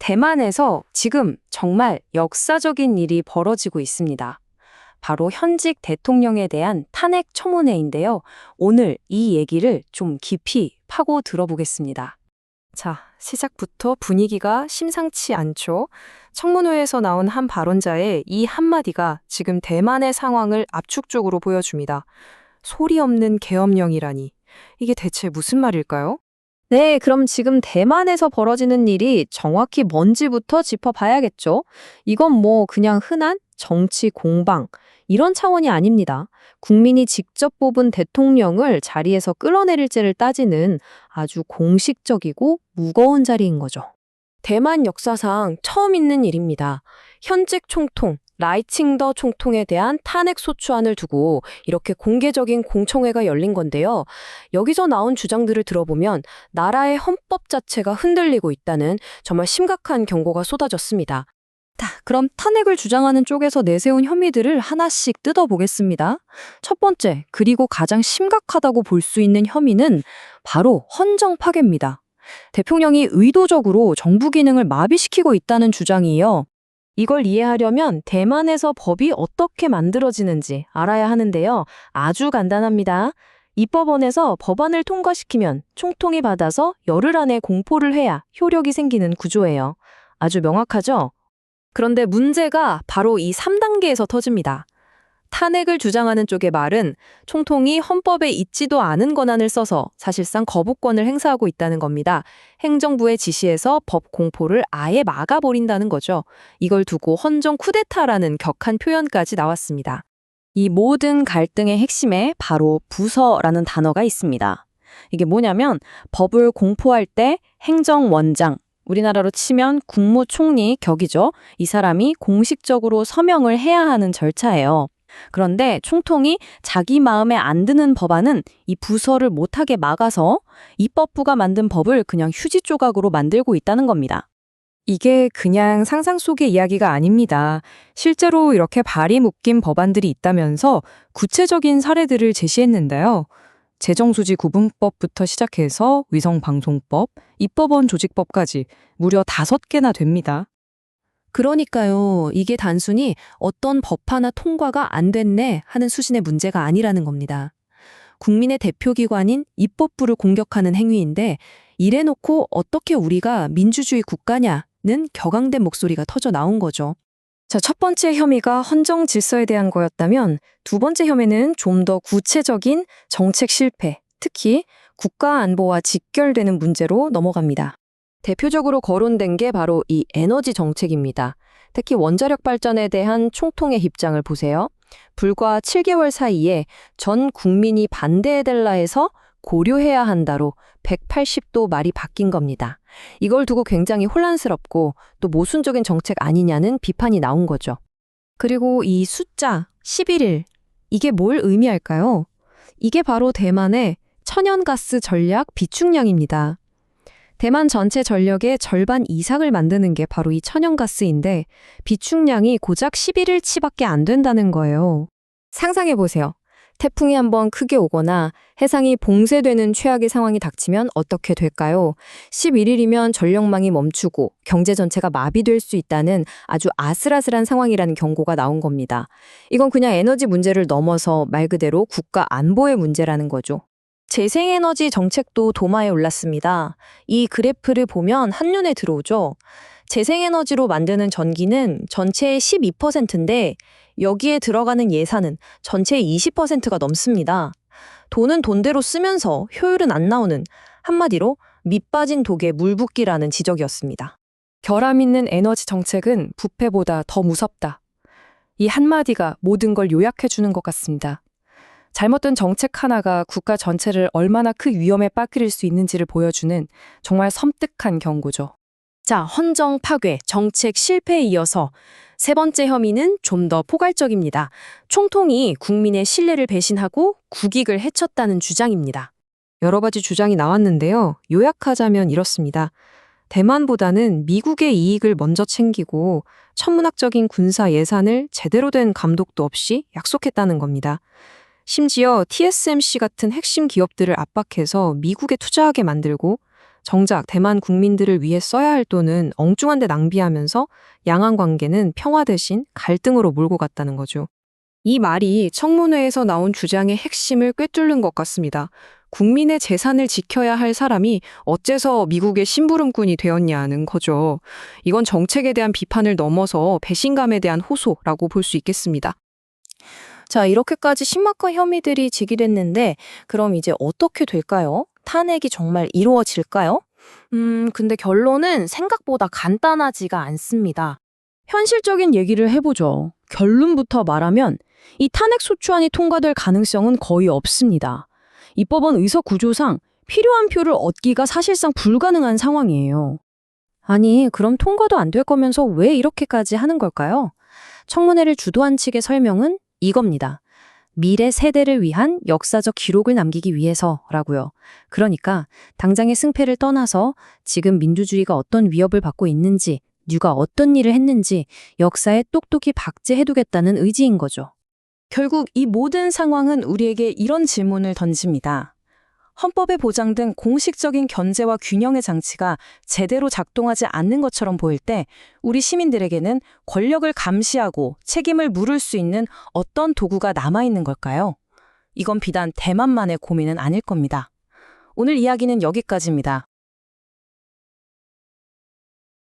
대만에서 지금 정말 역사적인 일이 벌어지고 있습니다. 바로 현직 대통령에 대한 탄핵 청문회인데요. 오늘 이 얘기를 좀 깊이 파고 들어보겠습니다. 자, 시작부터 분위기가 심상치 않죠. 청문회에서 나온 한 발언자의 이 한마디가 지금 대만의 상황을 압축적으로 보여줍니다. 소리 없는 계엄령이라니. 이게 대체 무슨 말일까요? 네, 그럼 지금 대만에서 벌어지는 일이 정확히 뭔지부터 짚어봐야겠죠. 이건 뭐 그냥 흔한 정치 공방, 이런 차원이 아닙니다. 국민이 직접 뽑은 대통령을 자리에서 끌어내릴지를 따지는 아주 공식적이고 무거운 자리인 거죠. 대만 역사상 처음 있는 일입니다. 현직 총통, 라이칭더 총통에 대한 탄핵 소추안을 두고 이렇게 공개적인 공청회가 열린 건데요. 여기서 나온 주장들을 들어보면 나라의 헌법 자체가 흔들리고 있다는 정말 심각한 경고가 쏟아졌습니다. 그럼 탄핵을 주장하는 쪽에서 내세운 혐의들을 하나씩 뜯어보겠습니다. 첫 번째, 그리고 가장 심각하다고 볼 수 있는 혐의는 바로 헌정 파괴입니다. 대통령이 의도적으로 정부 기능을 마비시키고 있다는 주장이에요. 이걸 이해하려면 대만에서 법이 어떻게 만들어지는지 알아야 하는데요. 아주 간단합니다. 입법원에서 법안을 통과시키면 총통이 받아서 열흘 안에 공포를 해야 효력이 생기는 구조예요. 아주 명확하죠? 그런데 문제가 바로 이 3단계에서 터집니다. 탄핵을 주장하는 쪽의 말은 총통이 헌법에 있지도 않은 권한을 써서 사실상 거부권을 행사하고 있다는 겁니다. 행정부의 지시에서 법 공포를 아예 막아버린다는 거죠. 이걸 두고 헌정 쿠데타라는 격한 표현까지 나왔습니다. 이 모든 갈등의 핵심에 바로 부서라는 단어가 있습니다. 이게 뭐냐면 법을 공포할 때 행정원장, 우리나라로 치면 국무총리 격이죠. 이 사람이 공식적으로 서명을 해야 하는 절차예요. 그런데 총통이 자기 마음에 안 드는 법안은 이 부서를 못하게 막아서 입법부가 만든 법을 그냥 휴지 조각으로 만들고 있다는 겁니다. 이게 그냥 상상 속의 이야기가 아닙니다. 실제로 이렇게 발이 묶인 법안들이 있다면서 구체적인 사례들을 제시했는데요. 재정수지 구분법부터 시작해서 위성방송법, 입법원 조직법까지 무려 5개나 됩니다. 그러니까요, 이게 단순히 어떤 법 하나 통과가 안 됐네 하는 수준의 문제가 아니라는 겁니다. 국민의 대표기관인 입법부를 공격하는 행위인데 이래놓고 어떻게 우리가 민주주의 국가냐는 격앙된 목소리가 터져 나온 거죠. 자, 첫 번째 혐의가 헌정 질서에 대한 거였다면 두 번째 혐의는 좀 더 구체적인 정책 실패, 특히 국가 안보와 직결되는 문제로 넘어갑니다. 대표적으로 거론된 게 바로 이 에너지 정책입니다. 특히 원자력 발전에 대한 총통의 입장을 보세요. 불과 7개월 사이에 전 국민이 반대해달라 해서 고려해야 한다로 180도 말이 바뀐 겁니다. 이걸 두고 굉장히 혼란스럽고 또 모순적인 정책 아니냐는 비판이 나온 거죠. 그리고 이 숫자 11일, 이게 뭘 의미할까요? 이게 바로 대만의 천연가스 전략 비축량입니다. 대만 전체 전력의 절반 이상을 만드는 게 바로 이 천연가스인데 비축량이 고작 11일치밖에 안 된다는 거예요. 상상해보세요. 태풍이 한번 크게 오거나 해상이 봉쇄되는 최악의 상황이 닥치면 어떻게 될까요? 11일이면 전력망이 멈추고 경제 전체가 마비될 수 있다는 아주 아슬아슬한 상황이라는 경고가 나온 겁니다. 이건 그냥 에너지 문제를 넘어서 말 그대로 국가 안보의 문제라는 거죠. 재생에너지 정책도 도마에 올랐습니다. 이 그래프를 보면 한눈에 들어오죠. 재생에너지로 만드는 전기는 전체의 12%인데 여기에 들어가는 예산은 전체의 20%가 넘습니다. 돈은 돈대로 쓰면서 효율은 안 나오는, 한마디로 밑 빠진 독에 물 붓기라는 지적이었습니다. 결함 있는 에너지 정책은 부패보다 더 무섭다. 이 한마디가 모든 걸 요약해 주는 것 같습니다. 잘못된 정책 하나가 국가 전체를 얼마나 큰 위험에 빠뜨릴 수 있는지를 보여주는 정말 섬뜩한 경고죠. 자, 헌정 파괴, 정책 실패에 이어서 세 번째 혐의는 좀 더 포괄적입니다. 총통이 국민의 신뢰를 배신하고 국익을 해쳤다는 주장입니다. 여러 가지 주장이 나왔는데요. 요약하자면 이렇습니다. 대만보다는 미국의 이익을 먼저 챙기고 천문학적인 군사 예산을 제대로 된 감독도 없이 약속했다는 겁니다. 심지어 TSMC 같은 핵심 기업들을 압박해서 미국에 투자하게 만들고 정작 대만 국민들을 위해 써야 할 돈은 엉뚱한 데 낭비하면서 양안 관계는 평화 대신 갈등으로 몰고 갔다는 거죠. 이 말이 청문회에서 나온 주장의 핵심을 꿰뚫는 것 같습니다. 국민의 재산을 지켜야 할 사람이 어째서 미국의 심부름꾼이 되었냐는 거죠. 이건 정책에 대한 비판을 넘어서 배신감에 대한 호소라고 볼 수 있겠습니다. 자, 이렇게까지 신mak한 혐의들이 제기됐는데 그럼 이제 어떻게 될까요? 탄핵이 정말 이루어질까요? 근데 결론은 생각보다 간단하지가 않습니다. 현실적인 얘기를 해보죠. 결론부터 말하면 이 탄핵소추안이 통과될 가능성은 거의 없습니다. 이 법은 의석 구조상 필요한 표를 얻기가 사실상 불가능한 상황이에요. 아니, 그럼 통과도 안 될 거면서 왜 이렇게까지 하는 걸까요? 청문회를 주도한 측의 설명은 이겁니다. 미래 세대를 위한 역사적 기록을 남기기 위해서라고요. 그러니까 당장의 승패를 떠나서 지금 민주주의가 어떤 위협을 받고 있는지, 누가 어떤 일을 했는지 역사에 똑똑히 박제해두겠다는 의지인 거죠. 결국 이 모든 상황은 우리에게 이런 질문을 던집니다. 헌법에 보장된 공식적인 견제와 균형의 장치가 제대로 작동하지 않는 것처럼 보일 때 우리 시민들에게는 권력을 감시하고 책임을 물을 수 있는 어떤 도구가 남아있는 걸까요? 이건 비단 대만만의 고민은 아닐 겁니다. 오늘 이야기는 여기까지입니다.